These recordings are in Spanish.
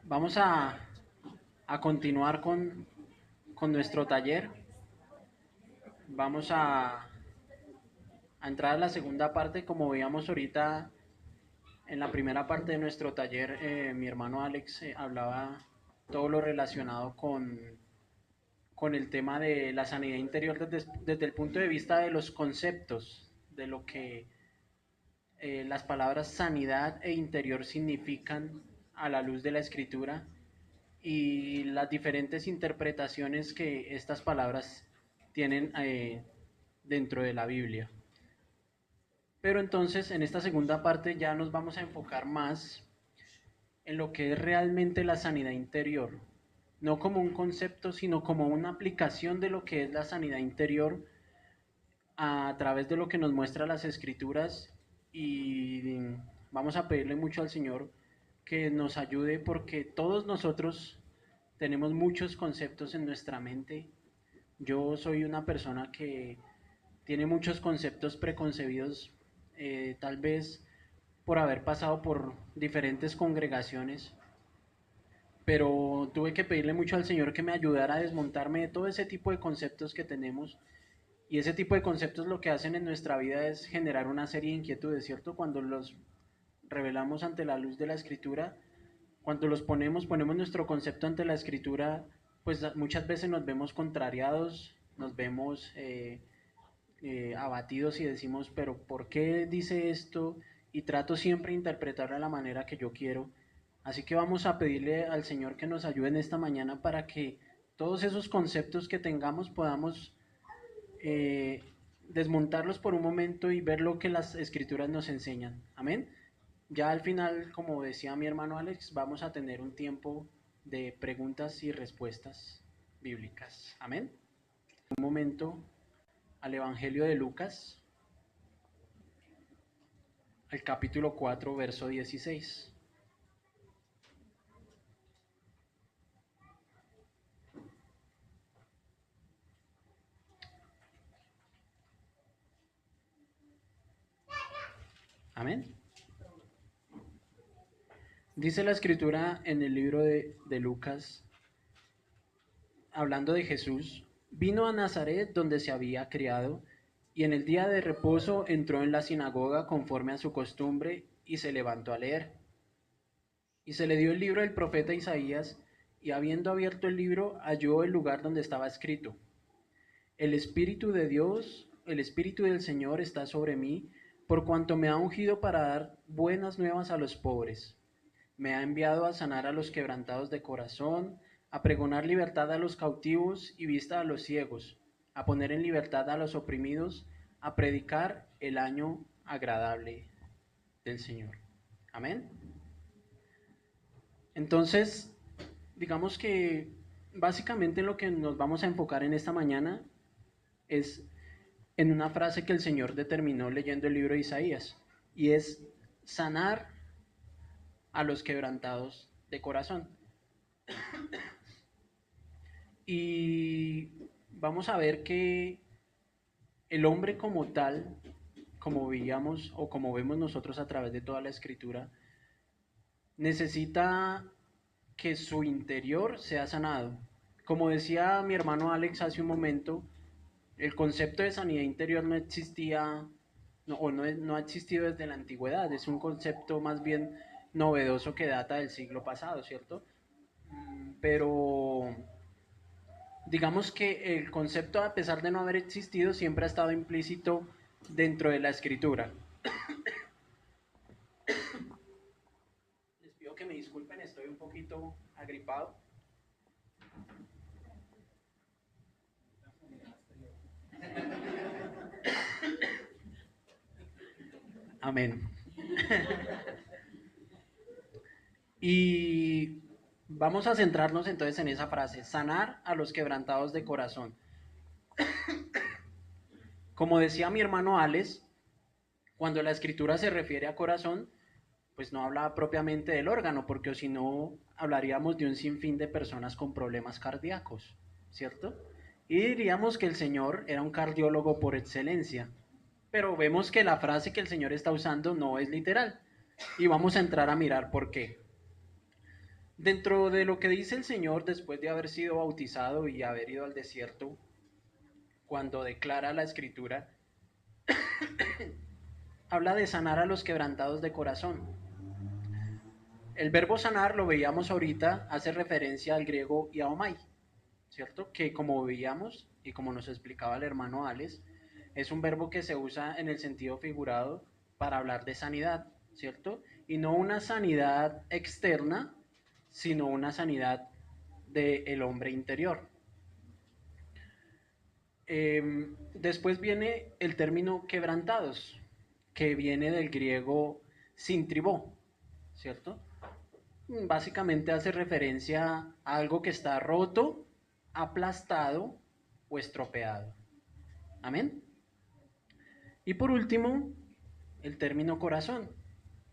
Vamos a continuar con nuestro taller. Vamos a entrar a la segunda parte. Como veíamos ahorita en la primera parte de nuestro taller, mi hermano Alex hablaba todo lo relacionado con el tema de la sanidad interior desde el punto de vista de los conceptos, de lo que las palabras sanidad e interior significan a la luz de la escritura y las diferentes interpretaciones que estas palabras tienen dentro de la Biblia. Pero entonces en esta segunda parte ya nos vamos a enfocar más en lo que es realmente la sanidad interior, no como un concepto, sino como una aplicación de lo que es la sanidad interior a través de lo que nos muestra las escrituras y vamos a pedirle mucho al Señor que nos ayude porque todos nosotros tenemos muchos conceptos en nuestra mente. Yo soy una persona que tiene muchos conceptos preconcebidos, tal vez por haber pasado por diferentes congregaciones, pero tuve que pedirle mucho al Señor que me ayudara a desmontarme de todo ese tipo de conceptos que tenemos. Y ese tipo de conceptos lo que hacen en nuestra vida es generar una serie de inquietudes, ¿cierto? Cuando los revelamos ante la luz de la escritura, cuando los ponemos nuestro concepto ante la escritura, pues muchas veces nos vemos contrariados, nos vemos abatidos y decimos, pero ¿por qué dice esto? Y trato siempre de interpretarlo de la manera que yo quiero. Así que vamos a pedirle al Señor que nos ayude en esta mañana para que todos esos conceptos que tengamos podamos eh, desmontarlos por un momento y ver lo que las escrituras nos enseñan. Amén. Ya al final, como decía mi hermano Alex, vamos a tener un tiempo de preguntas y respuestas bíblicas. Amén. Un momento al Evangelio de Lucas, al capítulo 4, verso 16. Amén. Dice la escritura en el libro de Lucas, hablando de Jesús, vino a Nazaret donde se había criado, y en el día de reposo entró en la sinagoga conforme a su costumbre y se levantó a leer. Y se le dio el libro del profeta Isaías, y habiendo abierto el libro, halló el lugar donde estaba escrito: El Espíritu de Dios, el Espíritu del Señor está sobre mí, por cuanto me ha ungido para dar buenas nuevas a los pobres. Me ha enviado a sanar a los quebrantados de corazón, a pregonar libertad a los cautivos y vista a los ciegos, a poner en libertad a los oprimidos, a predicar el año agradable del Señor. Amén. Entonces, digamos que básicamente en lo que nos vamos a enfocar en esta mañana es en una frase que el Señor determinó leyendo el libro de Isaías, y es sanar a los quebrantados de corazón. Y vamos a ver que el hombre como tal, como veíamos o como vemos nosotros a través de toda la escritura, necesita que su interior sea sanado. Como decía mi hermano Alex hace un momento, el concepto de sanidad interior no existía no ha existido desde la antigüedad, es un concepto más bien novedoso que data del siglo pasado, ¿cierto? Pero digamos que el concepto, a pesar de no haber existido, siempre ha estado implícito dentro de la escritura. Les pido que me disculpen, estoy un poquito agripado. Amén. Y vamos a centrarnos entonces en esa frase: sanar a los quebrantados de corazón. Como decía mi hermano Alex, cuando la escritura se refiere a corazón, pues no habla propiamente del órgano, porque si no hablaríamos de un sinfín de personas con problemas cardíacos, ¿cierto? Y diríamos que el Señor era un cardiólogo por excelencia, pero vemos que la frase que el Señor está usando no es literal, y vamos a entrar a mirar por qué. Dentro de lo que dice el Señor después de haber sido bautizado y haber ido al desierto, cuando declara la escritura, habla de sanar a los quebrantados de corazón. El verbo sanar, lo veíamos ahorita, hace referencia al griego iaomai, ¿cierto? Que como veíamos y como nos explicaba el hermano Alex, es un verbo que se usa en el sentido figurado para hablar de sanidad, ¿cierto? Y no una sanidad externa, sino una sanidad del hombre interior. Después viene el término quebrantados, que viene del griego sintribó, ¿cierto? Básicamente hace referencia a algo que está roto, aplastado o estropeado. Amén. Y por último, el término corazón,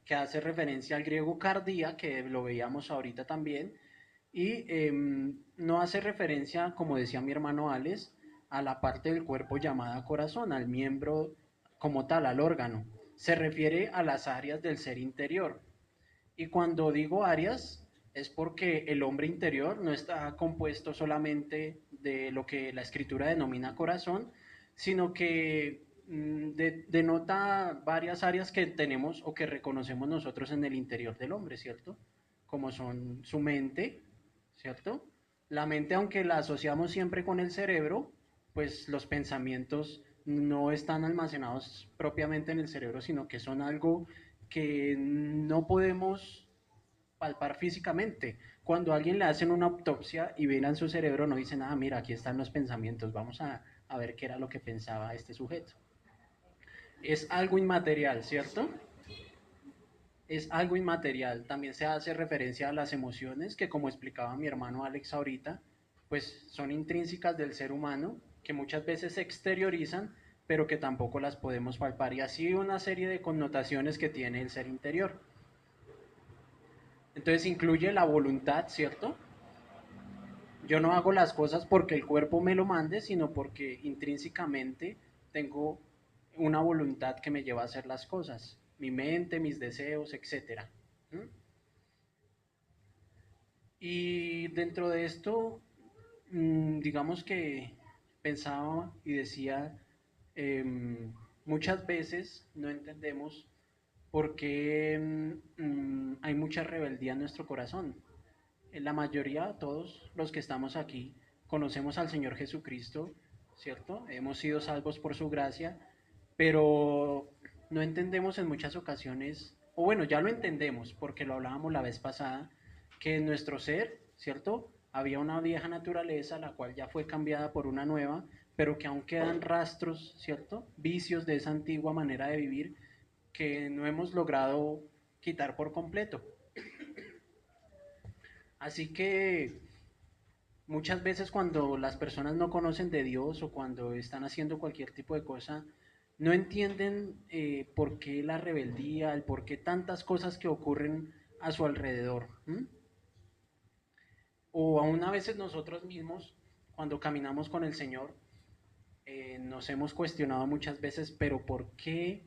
que hace referencia al griego cardía, que lo veíamos ahorita también, y no hace referencia, como decía mi hermano Alex, a la parte del cuerpo llamada corazón, al miembro como tal, al órgano. Se refiere a las áreas del ser interior. Y cuando digo áreas, es porque el hombre interior no está compuesto solamente de lo que la escritura denomina corazón, sino que denota varias áreas que tenemos o que reconocemos nosotros en el interior del hombre, ¿cierto? Como son su mente, ¿cierto? La mente, aunque la asociamos siempre con el cerebro, pues los pensamientos no están almacenados propiamente en el cerebro, sino que son algo que no podemos palpar físicamente. Cuando a alguien le hacen una autopsia y ven en su cerebro, no dicen, ah, mira, aquí están los pensamientos, vamos a ver qué era lo que pensaba este sujeto. Es algo inmaterial, ¿cierto? Es algo inmaterial. También se hace referencia a las emociones, que como explicaba mi hermano Alex ahorita, pues son intrínsecas del ser humano, que muchas veces se exteriorizan, pero que tampoco las podemos palpar. Y así una serie de connotaciones que tiene el ser interior. Entonces incluye la voluntad, ¿cierto? Yo no hago las cosas porque el cuerpo me lo mande, sino porque intrínsecamente tengo una voluntad que me lleva a hacer las cosas. Mi mente, mis deseos, etc. Y dentro de esto, digamos que pensaba y decía, muchas veces no entendemos por qué hay mucha rebeldía en nuestro corazón. La mayoría, todos los que estamos aquí, conocemos al Señor Jesucristo, ¿cierto? Hemos sido salvos por su gracia, pero no entendemos en muchas ocasiones, o bueno, ya lo entendemos porque lo hablábamos la vez pasada, que en nuestro ser, ¿cierto? Había una vieja naturaleza, la cual ya fue cambiada por una nueva, pero que aún quedan rastros, ¿cierto? Vicios de esa antigua manera de vivir que no hemos logrado quitar por completo. Así que muchas veces cuando las personas no conocen de Dios o cuando están haciendo cualquier tipo de cosa, no entienden por qué la rebeldía, el por qué tantas cosas que ocurren a su alrededor. ¿M? O aún a veces nosotros mismos, cuando caminamos con el Señor, nos hemos cuestionado muchas veces, pero ¿por qué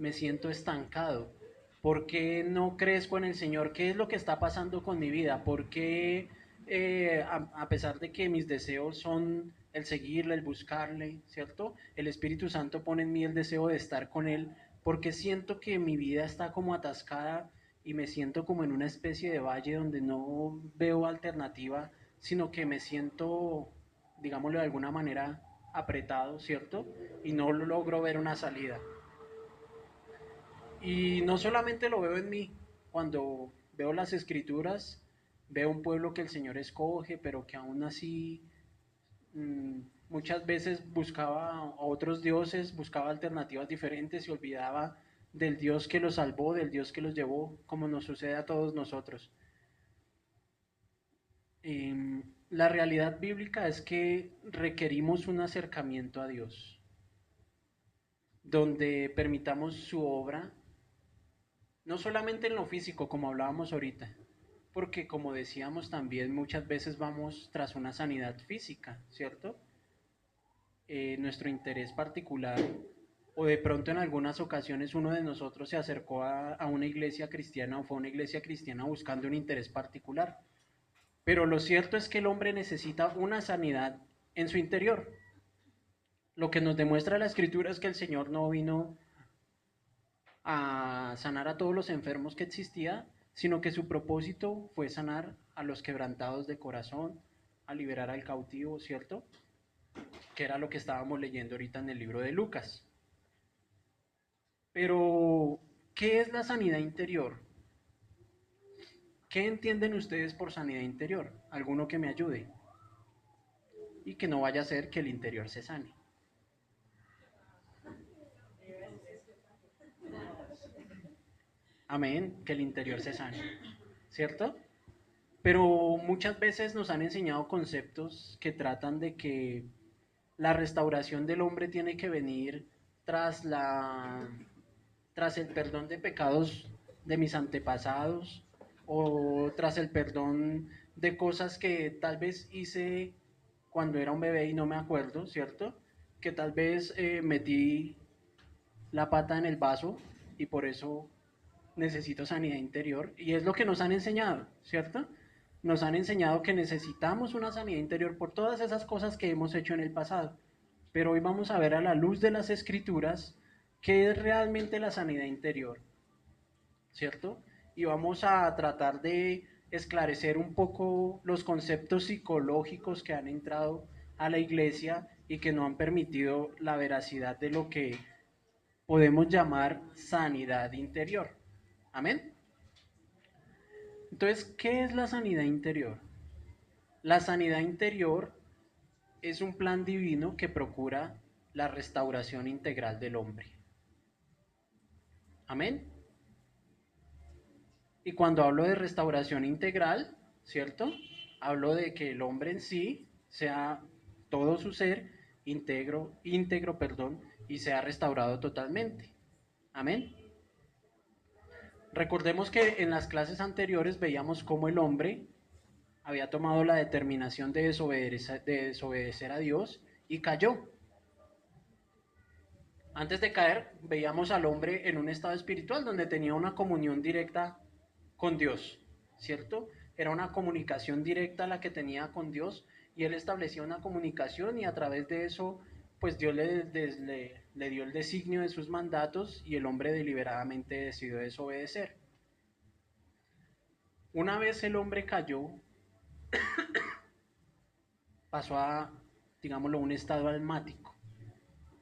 me siento estancado? ¿Por qué no crezco en el Señor? ¿Qué es lo que está pasando con mi vida? ¿Por qué, a pesar de que mis deseos son el seguirle, el buscarle, ¿cierto? El Espíritu Santo pone en mí el deseo de estar con Él, porque siento que mi vida está como atascada y me siento como en una especie de valle donde no veo alternativa, sino que me siento, digámoslo de alguna manera, apretado, ¿cierto? Y no logro ver una salida. Y no solamente lo veo en mí, cuando veo las escrituras, veo un pueblo que el Señor escoge, pero que aún así mm, muchas veces buscaba a otros dioses, buscaba alternativas diferentes y olvidaba del Dios que los salvó, del Dios que los llevó, como nos sucede a todos nosotros. La realidad bíblica es que requerimos un acercamiento a Dios, donde permitamos su obra no solamente en lo físico, como hablábamos ahorita, porque como decíamos también muchas veces vamos tras una sanidad física, ¿cierto? Nuestro interés particular o de pronto en algunas ocasiones uno de nosotros se acercó a una iglesia cristiana o fue a una iglesia cristiana buscando un interés particular. Pero lo cierto es que el hombre necesita una sanidad en su interior. Lo que nos demuestra la escritura es que el Señor no vino a sanar a todos los enfermos que existía, sino que su propósito fue sanar a los quebrantados de corazón, a liberar al cautivo, ¿cierto? Que era lo que estábamos leyendo ahorita en el libro de Lucas. Pero, ¿qué es la sanidad interior? ¿Qué entienden ustedes por sanidad interior? Alguno que me ayude. Y que no vaya a ser que el interior se sane. Amén, que el interior se sane. ¿Cierto? Pero muchas veces nos han enseñado conceptos que tratan de que la restauración del hombre tiene que venir tras la tras el perdón de pecados de mis antepasados o tras el perdón de cosas que tal vez hice cuando era un bebé y no me acuerdo, ¿cierto? Que tal vez metí la pata en el vaso y por eso necesito sanidad interior. Y es lo que nos han enseñado, ¿cierto? Nos han enseñado que necesitamos una sanidad interior por todas esas cosas que hemos hecho en el pasado. Pero hoy vamos a ver a la luz de las escrituras qué es realmente la sanidad interior, ¿cierto? Y vamos a tratar de esclarecer un poco los conceptos psicológicos que han entrado a la iglesia y que no han permitido la veracidad de lo que podemos llamar sanidad interior. Amén. Entonces, ¿qué es la sanidad interior? La sanidad interior es un plan divino que procura la restauración integral del hombre. Amén. Y cuando hablo de restauración integral, ¿cierto? Hablo de que el hombre en sí sea todo su ser íntegro, perdón, y sea restaurado totalmente. Amén. Recordemos que en las clases anteriores veíamos cómo el hombre había tomado la determinación de desobedecer a Dios y cayó. Antes de caer, veíamos al hombre en un estado espiritual donde tenía una comunión directa con Dios, ¿cierto? Era una comunicación directa la que tenía con Dios y él establecía una comunicación y a través de eso, pues Dios le dio el designio de sus mandatos y el hombre deliberadamente decidió desobedecer. Una vez el hombre cayó, pasó a, digámoslo, un estado almático.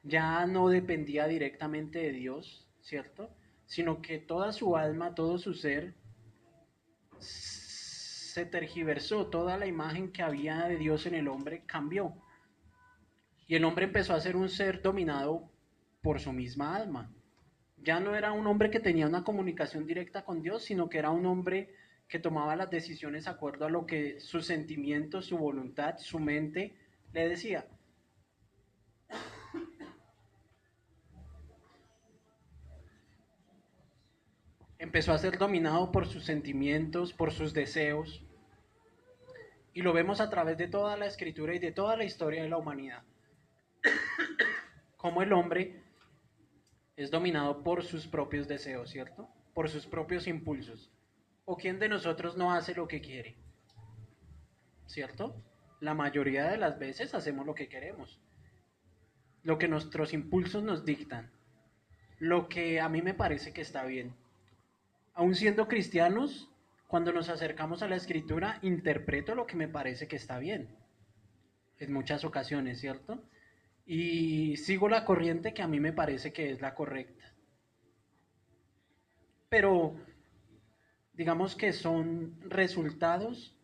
Ya no dependía directamente de Dios, ¿cierto? Sino que toda su alma, todo su ser, se tergiversó, toda la imagen que había de Dios en el hombre cambió. Y el hombre empezó a ser un ser dominado por su misma alma. Ya no era un hombre que tenía una comunicación directa con Dios, sino que era un hombre que tomaba las decisiones de acuerdo a lo que sus sentimientos, su voluntad, su mente le decía. Empezó a ser dominado por sus sentimientos, por sus deseos, y lo vemos a través de toda la escritura y de toda la historia de la humanidad. Cómo el hombre es dominado por sus propios deseos, ¿cierto? Por sus propios impulsos. ¿O quién de nosotros no hace lo que quiere? ¿Cierto? La mayoría de las veces hacemos lo que queremos, lo que nuestros impulsos nos dictan, lo que a mí me parece que está bien. Aún siendo cristianos, cuando nos acercamos a la escritura, interpreto lo que me parece que está bien, en muchas ocasiones, ¿cierto? Y sigo la corriente que a mí me parece que es la correcta. Pero digamos que son resultados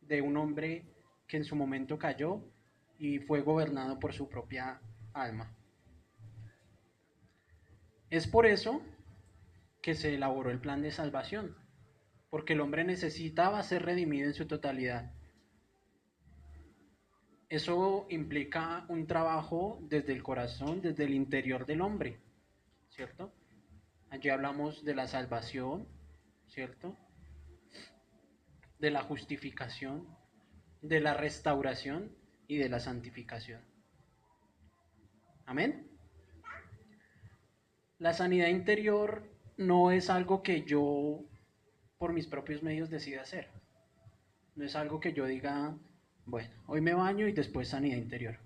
de un hombre que en su momento cayó y fue gobernado por su propia alma. Es por eso que se elaboró el plan de salvación, porque el hombre necesitaba ser redimido en su totalidad. Eso implica un trabajo desde el corazón, desde el interior del hombre, ¿cierto? Allí hablamos de la salvación, ¿cierto? De la justificación, de la restauración y de la santificación. Amén. La sanidad interior no es algo que yo por mis propios medios decida hacer. No es algo que yo diga, bueno, hoy me baño y después sanidad interior.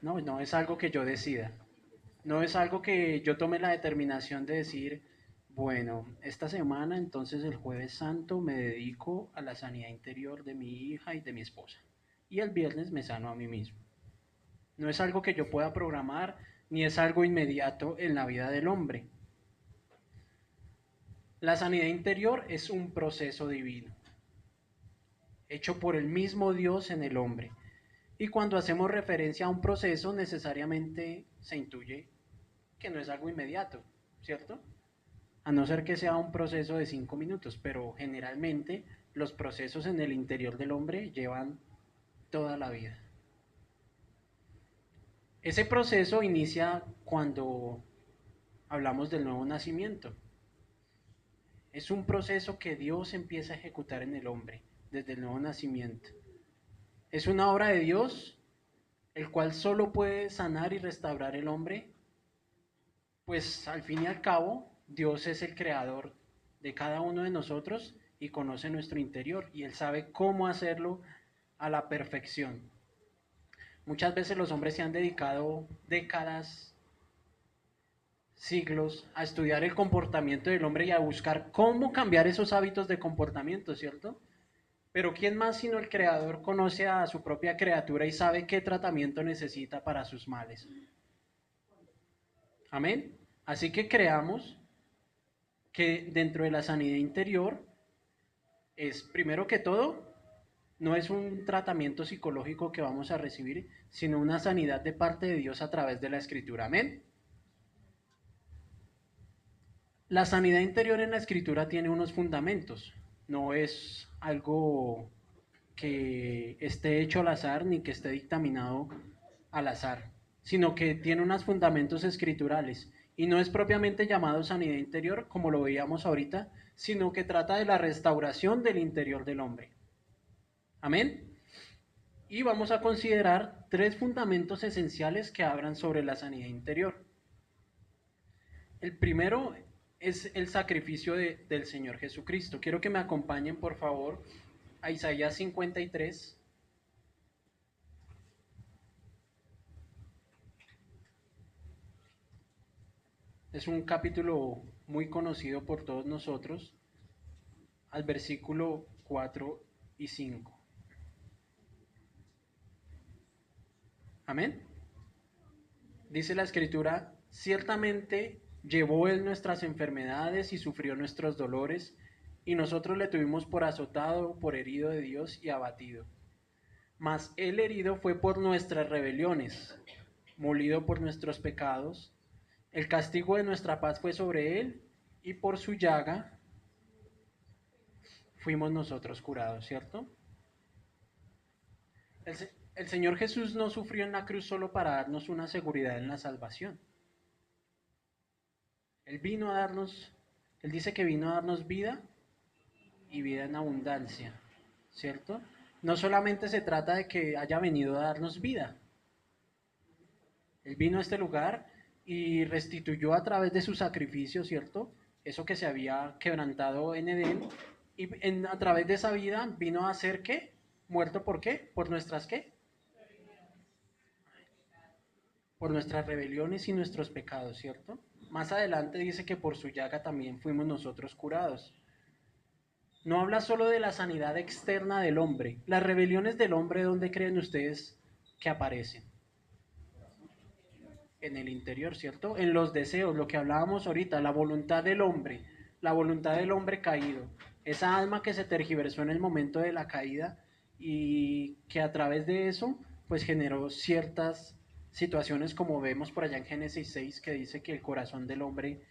No, no es algo que yo decida. No es algo que yo tome la determinación de decir, bueno, esta semana entonces el jueves santo me dedico a la sanidad interior de mi hija y de mi esposa. Y el viernes me sano a mí mismo. No es algo que yo pueda programar, ni es algo inmediato en la vida del hombre. La sanidad interior es un proceso divino, hecho por el mismo Dios en el hombre. Y cuando hacemos referencia a un proceso, necesariamente se intuye que no es algo inmediato, ¿cierto? A no ser que sea un proceso de 5 minutos, pero generalmente los procesos en el interior del hombre llevan toda la vida. Ese proceso inicia cuando hablamos del nuevo nacimiento. Es un proceso que Dios empieza a ejecutar en el hombre desde el nuevo nacimiento. Es una obra de Dios, el cual solo puede sanar y restaurar el hombre, pues al fin y al cabo Dios es el creador de cada uno de nosotros y conoce nuestro interior y Él sabe cómo hacerlo a la perfección. Muchas veces los hombres se han dedicado décadas, siglos, a estudiar el comportamiento del hombre y a buscar cómo cambiar esos hábitos de comportamiento, ¿cierto? Pero ¿quién más sino el Creador conoce a su propia criatura y sabe qué tratamiento necesita para sus males? Amén. Así que creamos que dentro de la sanidad interior es, primero que todo, no es un tratamiento psicológico que vamos a recibir, sino una sanidad de parte de Dios a través de la Escritura. Amén. La sanidad interior en la Escritura tiene unos fundamentos. No es algo que esté hecho al azar ni que esté dictaminado al azar, sino que tiene unos fundamentos escriturales y no es propiamente llamado sanidad interior como lo veíamos ahorita, sino que trata de la restauración del interior del hombre. Amén. Y vamos a considerar tres fundamentos esenciales que hablan sobre la sanidad interior. El primero es el sacrificio del Señor Jesucristo. Quiero que me acompañen, por favor, a Isaías 53. Es un capítulo muy conocido por todos nosotros, al versículo 4 y 5. Amén. Dice la escritura, ciertamente llevó él nuestras enfermedades y sufrió nuestros dolores, y nosotros le tuvimos por azotado, por herido de Dios y abatido. Mas él herido fue por nuestras rebeliones, molido por nuestros pecados. El castigo de nuestra paz fue sobre él, y por su llaga fuimos nosotros curados, ¿cierto? El Señor Jesús no sufrió en la cruz solo para darnos una seguridad en la salvación. Él vino a darnos, Él dice que vino a darnos vida y vida en abundancia, ¿cierto? No solamente se trata de que haya venido a darnos vida. Él vino a este lugar y restituyó a través de su sacrificio, ¿cierto? Eso que se había quebrantado en Edén. Y a través de esa vida vino a ser ¿qué? ¿Muerto por qué? ¿Por nuestras qué? Por nuestras rebeliones y nuestros pecados, ¿cierto? Más adelante dice que por su llaga también fuimos nosotros curados. No habla solo de la sanidad externa del hombre. Las rebeliones del hombre, ¿dónde creen ustedes que aparecen? En el interior, ¿cierto? En los deseos, lo que hablábamos ahorita, la voluntad del hombre caído, esa alma que se tergiversó en el momento de la caída y que a través de eso, pues generó ciertas situaciones como vemos por allá en Génesis 6, que dice que el corazón del hombre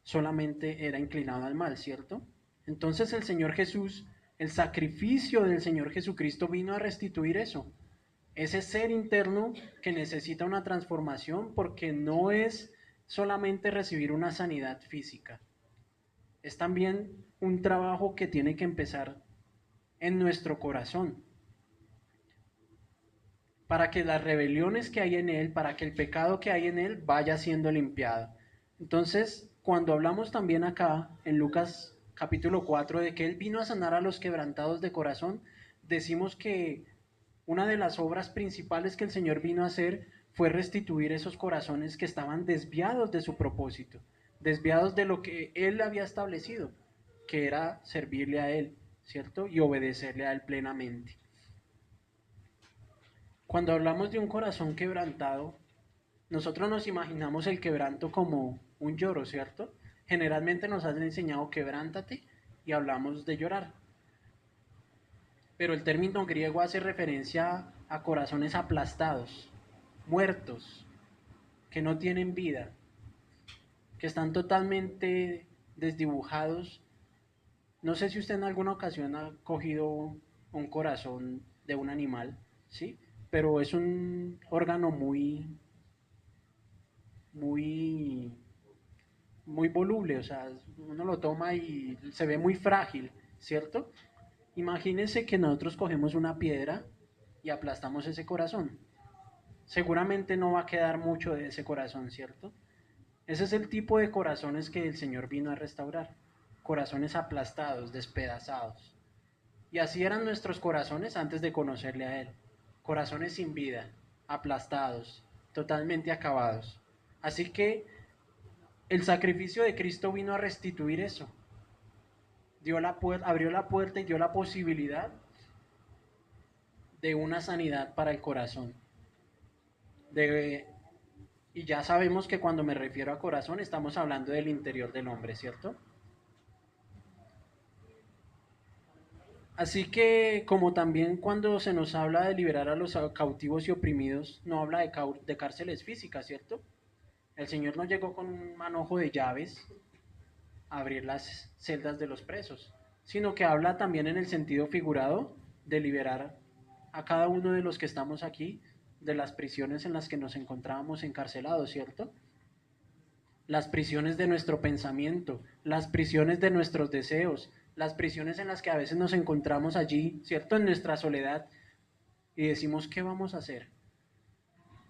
solamente era inclinado al mal, ¿cierto? Entonces el Señor Jesús, el sacrificio del Señor Jesucristo vino a restituir eso, ese ser interno que necesita una transformación porque no es solamente recibir una sanidad física, es también un trabajo que tiene que empezar en nuestro corazón para que las rebeliones que hay en él, para que el pecado que hay en él vaya siendo limpiado. Entonces, cuando hablamos también acá en Lucas capítulo 4 de que Él vino a sanar a los quebrantados de corazón, decimos que una de las obras principales que el Señor vino a hacer fue restituir esos corazones que estaban desviados de su propósito, desviados de lo que Él había establecido, que era servirle a Él, ¿cierto? Y obedecerle a Él plenamente. Cuando hablamos de un corazón quebrantado, nosotros nos imaginamos el quebranto como un lloro, ¿cierto? Generalmente nos han enseñado quebrántate y hablamos de llorar. Pero el término griego hace referencia a corazones aplastados, muertos, que no tienen vida, que están totalmente desdibujados. No sé si usted en alguna ocasión ha cogido un corazón de un animal, ¿sí? Pero es un órgano muy, muy voluble, o sea, uno lo toma y se ve muy frágil, ¿cierto? Imagínense que nosotros cogemos una piedra y aplastamos ese corazón. Seguramente no va a quedar mucho de ese corazón, ¿cierto? Ese es el tipo de corazones que el Señor vino a restaurar. Corazones aplastados, despedazados. Y así eran nuestros corazones antes de conocerle a Él. Corazones sin vida, aplastados, totalmente acabados. Así que el sacrificio de Cristo vino a restituir eso. Abrió la puerta y dio la posibilidad de una sanidad para el corazón. De, y ya sabemos que cuando me refiero a corazón estamos hablando del interior del hombre, ¿cierto? Así que como también cuando se nos habla de liberar a los cautivos y oprimidos, no habla de cárceles físicas, ¿cierto? El Señor no llegó con un manojo de llaves a abrir las celdas de los presos, sino que habla también en el sentido figurado de liberar a cada uno de los que estamos aquí de las prisiones en las que nos encontrábamos encarcelados, ¿cierto? Las prisiones de nuestro pensamiento, las prisiones de nuestros deseos, las prisiones en las que a veces nos encontramos allí, ¿cierto? En nuestra soledad y decimos, ¿qué vamos a hacer?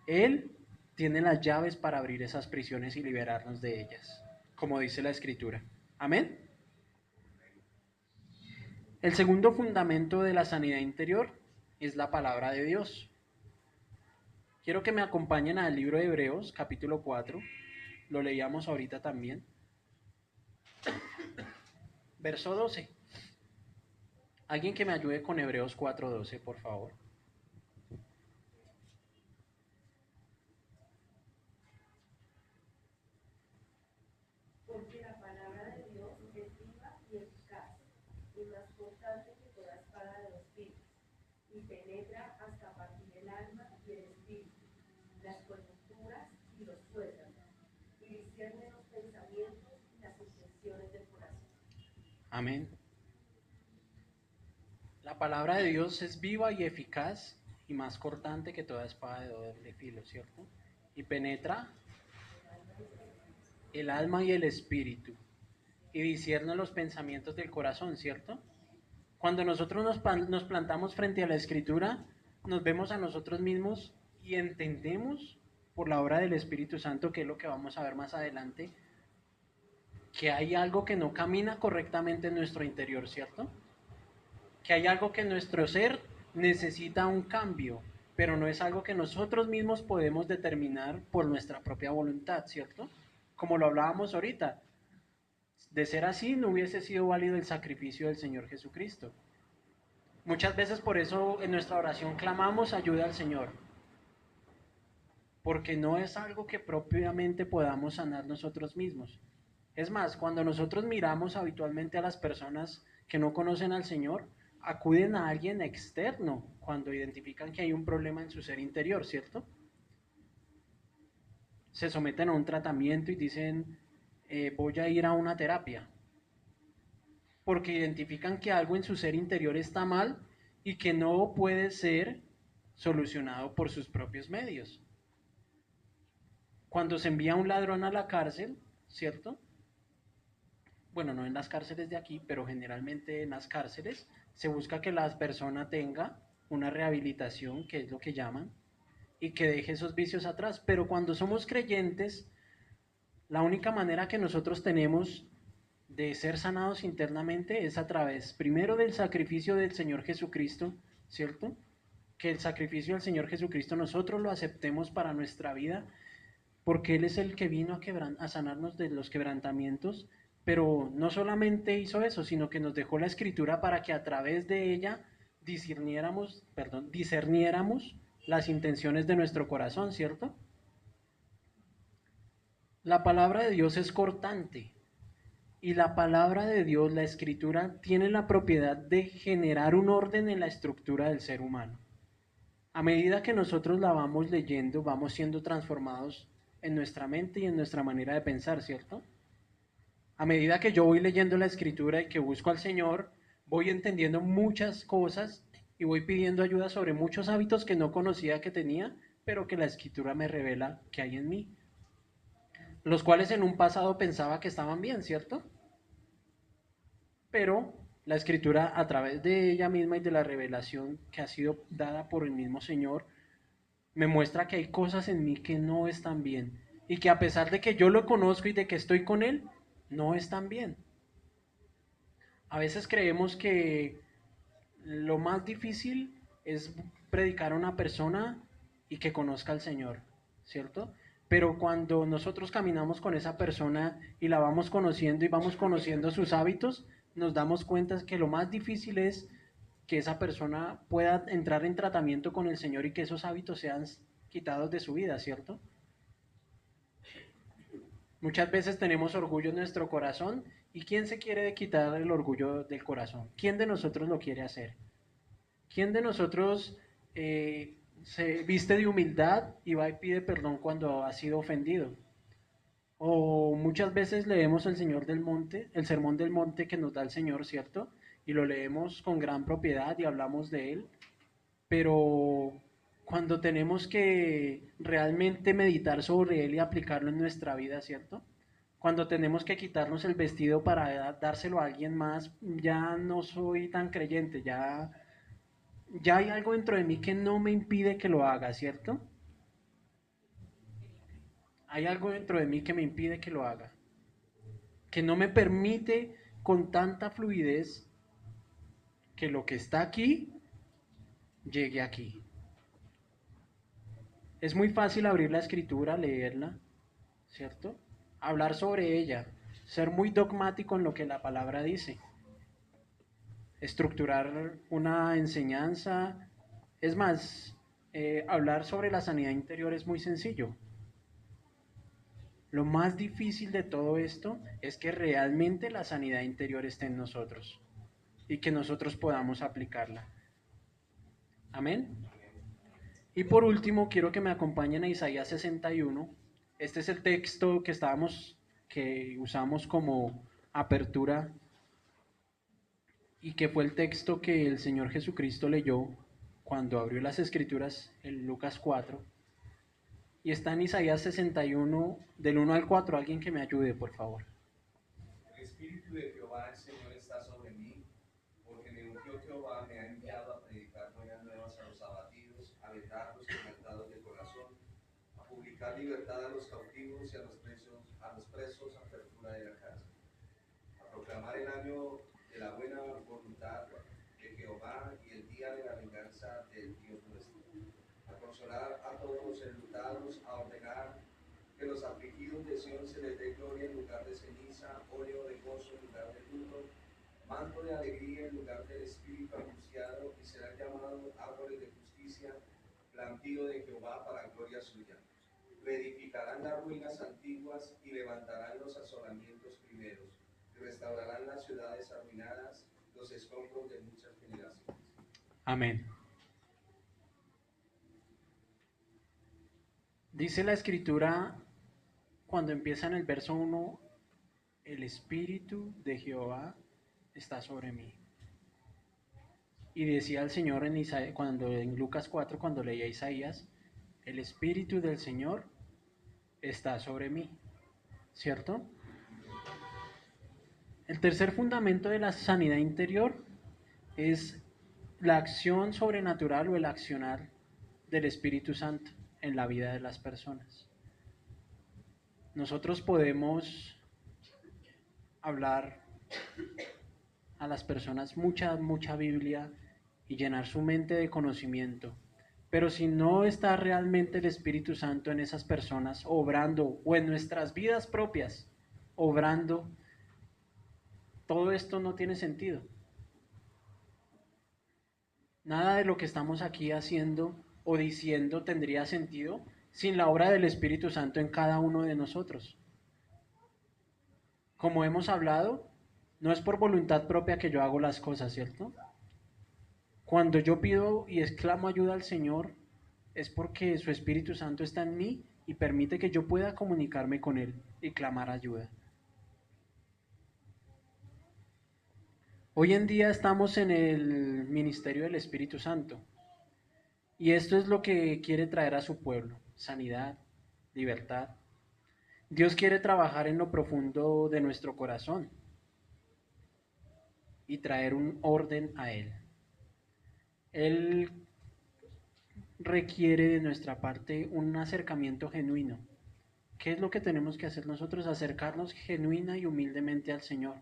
Él tiene las llaves para abrir esas prisiones y liberarnos de ellas, como dice la Escritura. Amén. El segundo fundamento de la sanidad interior es la palabra de Dios. Quiero que me acompañen al libro de Hebreos, capítulo 4. Lo leíamos ahorita también. Verso 12. Alguien que me ayude con Hebreos 4:12, por favor. Porque la palabra de Dios es viva y eficaz, y más cortante que toda espada de dos filos, y penetra hasta partir el alma y el espíritu, las coyunturas y los tuétanos, y discierne los pensamientos y las intenciones del corazón. Amén. La palabra de Dios es viva y eficaz y más cortante que toda espada de doble filo, ¿cierto? Y penetra el alma y el espíritu y discierne los pensamientos del corazón, ¿cierto? Cuando nosotros nos plantamos frente a la escritura, nos vemos a nosotros mismos y entendemos por la obra del Espíritu Santo, que es lo que vamos a ver más adelante, que hay algo que no camina correctamente en nuestro interior, ¿cierto? Que hay algo que nuestro ser necesita un cambio, pero no es algo que nosotros mismos podemos determinar por nuestra propia voluntad, ¿cierto? Como lo hablábamos ahorita, de ser así no hubiese sido válido el sacrificio del Señor Jesucristo. Muchas veces por eso en nuestra oración clamamos ayuda al Señor, porque no es algo que propiamente podamos sanar nosotros mismos. Es más, cuando nosotros miramos habitualmente a las personas que no conocen al Señor, acuden a alguien externo cuando identifican que hay un problema en su ser interior, ¿cierto? Se someten a un tratamiento y dicen, voy a ir a una terapia, porque identifican que algo en su ser interior está mal y que no puede ser solucionado por sus propios medios. Cuando se envía un ladrón a la cárcel, ¿cierto? Bueno, no en las cárceles de aquí, pero generalmente en las cárceles, se busca que la persona tenga una rehabilitación, que es lo que llaman, y que deje esos vicios atrás. Pero cuando somos creyentes, La única manera que nosotros tenemos de ser sanados internamente es a través, primero, del sacrificio del Señor Jesucristo, ¿cierto? Que el sacrificio del Señor Jesucristo nosotros lo aceptemos para nuestra vida, porque Él es el que vino a sanarnos de los quebrantamientos, pero no solamente hizo eso, sino que nos dejó la escritura para que a través de ella discerniéramos las intenciones de nuestro corazón, ¿cierto? La palabra de Dios es cortante y la palabra de Dios, la escritura, tiene la propiedad de generar un orden en la estructura del ser humano. A medida que nosotros la vamos leyendo, vamos siendo transformados en nuestra mente y en nuestra manera de pensar, ¿cierto? A medida que yo voy leyendo la escritura y que busco al Señor, voy entendiendo muchas cosas y voy pidiendo ayuda sobre muchos hábitos que no conocía que tenía, pero que la escritura me revela que hay en mí, los cuales en un pasado pensaba que estaban bien, ¿cierto? Pero la escritura, a través de ella misma y de la revelación que ha sido dada por el mismo Señor, me muestra que hay cosas en mí que no están bien y que a pesar de que yo lo conozco y de que estoy con Él, no están bien. A veces creemos que lo más difícil es predicar a una persona y que conozca al Señor, ¿cierto? Pero cuando nosotros caminamos con esa persona y la vamos conociendo y vamos conociendo sus hábitos, nos damos cuenta que lo más difícil es que esa persona pueda entrar en tratamiento con el Señor y que esos hábitos sean quitados de su vida, ¿cierto? Muchas veces tenemos orgullo en nuestro corazón y ¿quién se quiere quitar el orgullo del corazón? ¿Quién de nosotros lo quiere hacer? ¿Quién de nosotros se viste de humildad y va y pide perdón cuando ha sido ofendido? O muchas veces leemos el Señor del Monte, el Sermón del Monte que nos da el Señor, ¿cierto? Y lo leemos con gran propiedad y hablamos de él, pero cuando tenemos que realmente meditar sobre él y aplicarlo en nuestra vida, ¿cierto? Cuando tenemos que quitarnos el vestido para dárselo a alguien más, ya no soy tan creyente, ya hay algo dentro de mí que no me impide que lo haga, ¿cierto? Hay algo dentro de mí que me impide que lo haga, que no me permite con tanta fluidez que lo que está aquí llegue aquí. Es muy fácil abrir la escritura, leerla, ¿cierto? Hablar sobre ella, ser muy dogmático en lo que la palabra dice, estructurar una enseñanza. Es más, hablar sobre la sanidad interior es muy sencillo. Lo más difícil de todo esto es que realmente la sanidad interior esté en nosotros y que nosotros podamos aplicarla. Amén. Y por último, quiero que me acompañen a Isaías 61. Este es el texto que usamos como apertura y que fue el texto que el Señor Jesucristo leyó cuando abrió las Escrituras en Lucas 4. Y está en Isaías 61, del 1 al 4. Alguien que me ayude, por favor. El Espíritu de Jehová, el Señor, está sobre mí, porque me ungió Jehová, me ha enviado a predicar buenas nuevas a los abatidos, a vendar los quebrantados de corazón, a publicar libertad a los cautivos y a los presos apertura de la cárcel, a proclamar el año de la buena voluntad de Jehová y el día de la venganza del Dios nuestro, a consolar a todos los enlutados, a ordenar que los afligidos de Sion se les dé gloria en lugar de ceniza, óleo de gozo en lugar de luto, manto de alegría en lugar del espíritu angustiado, y serán llamados árboles de justicia, plantío de Jehová para gloria suya. Reedificarán las ruinas antiguas y levantarán los asolamientos primeros, y restaurarán las ciudades arruinadas, los escombros de muchas generaciones. Amén. Dice la escritura cuando empieza en el verso 1, el Espíritu de Jehová está sobre mí. Y decía el Señor en Lucas 4, cuando leía Isaías, el Espíritu del Señor está sobre mí, ¿cierto? El tercer fundamento de la sanidad interior es la acción sobrenatural o el accionar del Espíritu Santo en la vida de las personas. nosotros podemos hablar a las personas mucha Biblia y llenar su mente de conocimiento. Pero si no está realmente el Espíritu Santo en esas personas obrando, o en nuestras vidas propias obrando, todo esto no tiene sentido. Nada de lo que estamos aquí haciendo o diciendo tendría sentido sin la obra del Espíritu Santo en cada uno de nosotros. Como hemos hablado, no es por voluntad propia que yo hago las cosas, ¿cierto? Cuando yo pido y exclamo ayuda al Señor, es porque su Espíritu Santo está en mí y permite que yo pueda comunicarme con Él y clamar ayuda. Hoy en día estamos en el ministerio del Espíritu Santo y esto es lo que quiere traer a su pueblo: sanidad, libertad. Dios quiere trabajar en lo profundo de nuestro corazón y traer un orden a Él. Él requiere de nuestra parte un acercamiento genuino. ¿Qué es lo que tenemos que hacer nosotros? Acercarnos genuina y humildemente al Señor.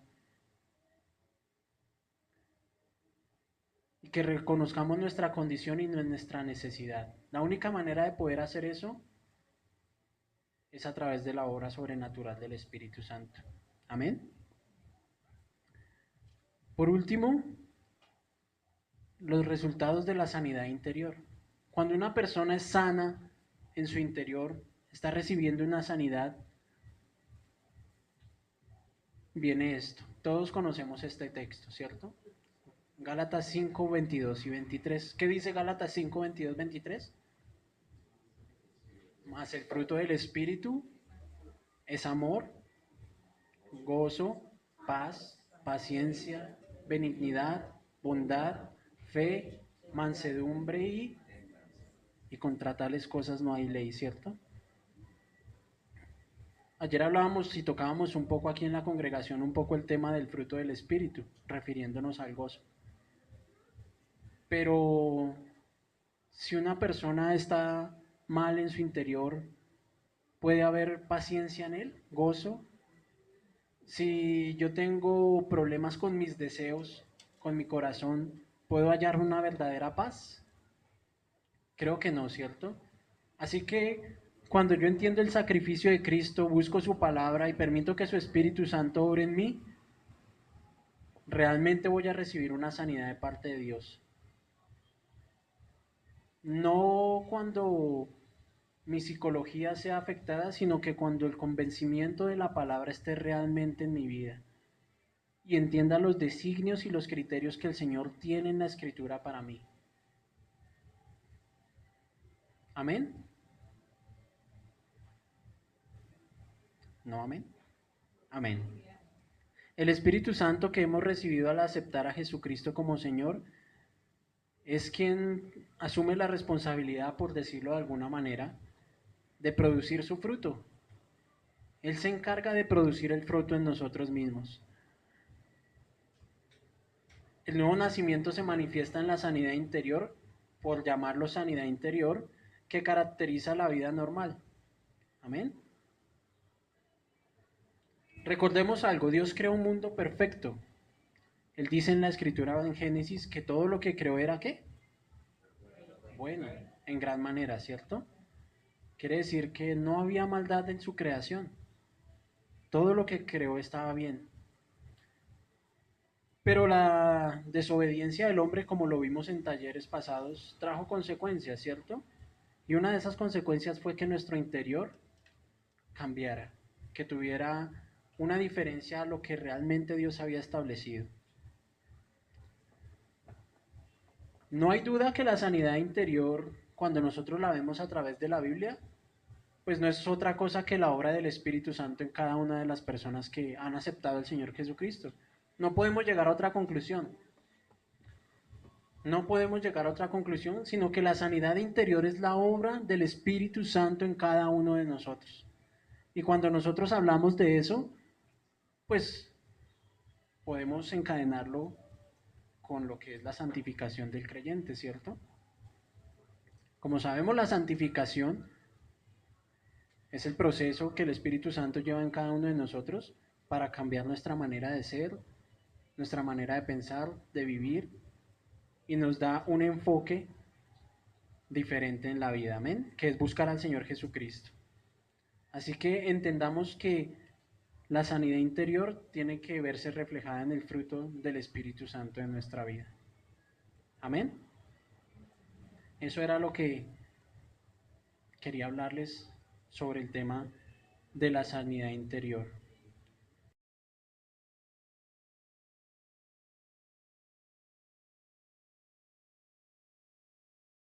Y que reconozcamos nuestra condición y nuestra necesidad. La única manera de poder hacer eso es a través de la obra sobrenatural del Espíritu Santo. Amén. Por último, los resultados de la sanidad interior. Cuando una persona es sana en su interior, está recibiendo una sanidad, viene esto. Todos conocemos este texto, ¿cierto? Gálatas 5, 22 y 23. ¿Qué dice Gálatas 5, 22, 23? Más el fruto del Espíritu es amor, gozo, paz, paciencia, benignidad, bondad, fe, mansedumbre y contra tales cosas no hay ley, ¿cierto? Ayer hablábamos y tocábamos un poco aquí en la congregación un poco el tema del fruto del Espíritu, refiriéndonos al gozo. Pero si una persona está mal en su interior, ¿puede haber paciencia en él? ¿Gozo? Si yo tengo problemas con mis deseos, con mi corazón, ¿puedo hallar una verdadera paz? Creo que no, ¿cierto? Así que cuando yo entiendo el sacrificio de Cristo, busco su palabra y permito que su Espíritu Santo obre en mí, realmente voy a recibir una sanidad de parte de Dios. No cuando mi psicología sea afectada, sino que cuando el convencimiento de la palabra esté realmente en mi vida y entienda los designios y los criterios que el Señor tiene en la Escritura para mí. ¿Amén? ¿No amén? Amén. El Espíritu Santo que hemos recibido al aceptar a Jesucristo como Señor es quien asume la responsabilidad, por decirlo de alguna manera, de producir su fruto. Él se encarga de producir el fruto en nosotros mismos. El nuevo nacimiento se manifiesta en la sanidad interior, por llamarlo sanidad interior, que caracteriza la vida normal. Amén. Recordemos algo: Dios creó un mundo perfecto. Él dice en la escritura en Génesis que todo lo que creó era ¿qué? Bueno, en gran manera, ¿cierto? Quiere decir que no había maldad en su creación. Todo lo que creó estaba bien. Pero la desobediencia del hombre, como lo vimos en talleres pasados, trajo consecuencias, ¿cierto? Y una de esas consecuencias fue que nuestro interior cambiara, que tuviera una diferencia a lo que realmente Dios había establecido. No hay duda que la sanidad interior, cuando nosotros la vemos a través de la Biblia, pues no es otra cosa que la obra del Espíritu Santo en cada una de las personas que han aceptado al Señor Jesucristo. No podemos llegar a otra conclusión. No podemos llegar a otra conclusión, sino que la sanidad interior es la obra del Espíritu Santo en cada uno de nosotros. Y cuando nosotros hablamos de eso, pues podemos encadenarlo con lo que es la santificación del creyente, ¿cierto? Como sabemos, la santificación Es el proceso que el Espíritu Santo lleva en cada uno de nosotros para cambiar nuestra manera de ser, nuestra manera de pensar, de vivir, y nos da un enfoque diferente en la vida, amén, que es buscar al Señor Jesucristo. Así que entendamos que la sanidad interior tiene que verse reflejada en el fruto del Espíritu Santo en nuestra vida. Amén. Eso era lo que quería hablarles sobre el tema de la sanidad interior.